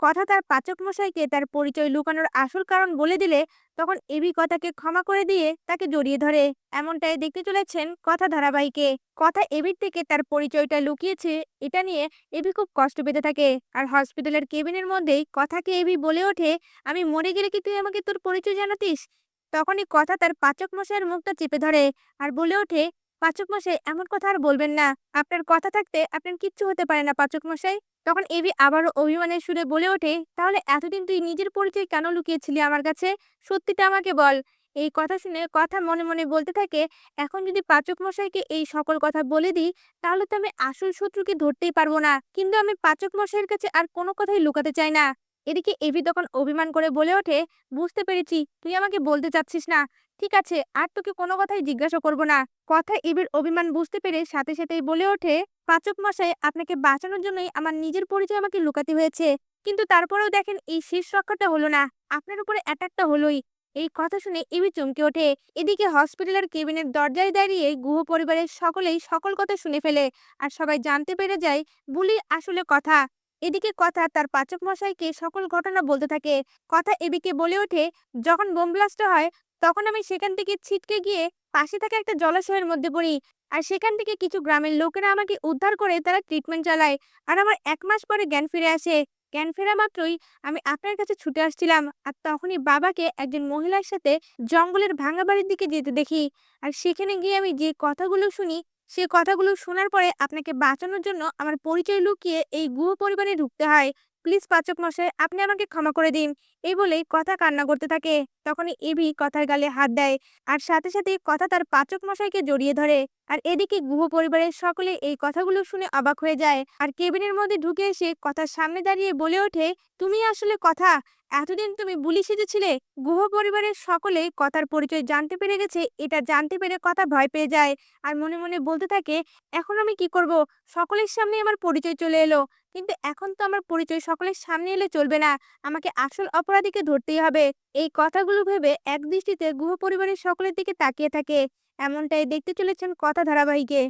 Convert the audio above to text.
কথা তার পাচক মশাইকে তার পরিচয় লুকানোর আসল কারণ বলে দিলে তখন এবি কথাকে ক্ষমা করে দিয়ে তাকে জড়িয়ে ধরে। এমনটাই দেখতে চলেছেন কথা ধারাবাহিকে। কথা এবির থেকে তার পরিচয়টা লুকিয়েছে এটা নিয়ে এবি খুব কষ্ট পেতে থাকে। আর হসপিটালের কেবিনের মধ্যেই কথাকে এবি বলে ওঠে, আমি মরে গেলে কি তুই আমাকে তোর পরিচয় জানাতিস? তখনই কথা তার পাচক মশাইয়ের মুখটা চেপে ধরে আর বলে ওঠে, পাচক মশাই এমন কথা আর বলবেন না। আপনার কথা থাকতে আপনার কিচ্ছু হতে পারে না পাচক মশাই। তখন এবি আবারও অভিমানের সুরে বলে ওঠে, তাহলে এতদিন তুই নিজের পরিচয় কেন লুকিয়েছিলি আমার কাছে? সত্যিটা আমাকে বল। এই কথা শুনে কথা মনে মনে বলতে থাকে, এখন যদি পাচক মশাইকে এই সকল কথা বলে দিই তাহলে তো আমি আসল শত্রুকে ধরতেই পারবো না। কিন্তু আমি পাচক মশাইয়ের কাছে আর কোনো কথাই লুকাতে চাই না। এদিকে এবি তখন অভিমান করে বলে ওঠে, বুঝতে পেরেছি তুই আমাকে বলতে চাচ্ছিস না। ঠিক আছে, আর তোকে কোনো কথাই জিজ্ঞাসা করব না। কথা এবির অভিমান বুঝতে পেরে সাথে সাথেই বলে ওঠে, পাচক মশাই আপনাকে বাঁচানোর জন্যই আমার নিজের পরিচয় আমাকে লুকাতে হয়েছে। কিন্তু তারপরেও দেখেন এই শেষ রক্ষাটা হলো না। আপনার উপরে অ্যাটাকটা হলোই। এই কথা শুনে ইবি চমকে ওঠে। এদিকে হসপিটালের কেবিনের দরজায় দাঁড়িয়ে গুহ পরিবারের সকলেই সকল কথা শুনে ফেলে। আর সবাই জানতে পেরে যায় বুলি আসলে কথা। এদিকে কথা তার পাচক মশাইকে সকল ঘটনা বলতে থাকে। কথা এবিকে বলে ওঠে, যখন বোম ব্লাস্ট হয় তখন আমি সেখান থেকে ছিটকে গিয়ে পাশে থাকা একটা জলাশয়ের মধ্যে পড়ি। আর সেখান থেকে কিছু গ্রামের লোকেরা আমাকে উদ্ধার করে তারা ট্রিটমেন্ট চালায়। আর আমার ১ মাস পরে জ্ঞান ফিরে আসে। জ্ঞান ফেরা মাত্রই আমি আপনার কাছে ছুটে আসছিলাম। আর তখনই বাবাকে একজন মহিলার সাথে জঙ্গলের ভাঙা বাড়ির দিকে যেতে দেখি। আর সেখানে গিয়ে আমি যে কথাগুলো শুনি, সে কথাগুলো শোনার পরে আপনাকে বাঁচানোর জন্য আমার পরিচয় লুকিয়ে এই গুহ পরিবারে ঢুকতে হয়। প্লিজ পাচক মশাই আপনি আমাকে ক্ষমা করে দিন। এই বলেই কথা কান্না করতে থাকে। তখনই এবি কথার গালে হাত দেয়। আর সাথে সাথে কথা তার পাচক মশাইকে জড়িয়ে ধরে। আর এদিকে গুহ পরিবারের সকলে এই কথাগুলো শুনে অবাক হয়ে যায়। আর কেবিনের মধ্যে ঢুকে এসে কথার সামনে দাঁড়িয়ে বলে ওঠে, তুমি আসলে কথা, এতদিন তুমি বুলি সেজেছিলে? গুহ পরিবারের সকলে কথার পরিচয় জানতে পেরে গেছে। এটা জানতে পেরে কথা ভয় পেয়ে যায়। আর মনে মনে বলতে থাকে, এখন আমি কি করব? সকলের সামনে আমার পরিচয় চলে এলো। কিন্তু এখন তো আমার পরিচয় সকলের সামনে এলে চলবে না। আমাকে আসল অপরাধীকে ধরতেই হবে। এই কথাগুলো ভেবে এক দৃষ্টিতে গুহ পরিবারের সকলের দিকে তাকিয়ে থাকে। এমনটাই দেখতে চলেছেন কথা ধারাবাহিকে।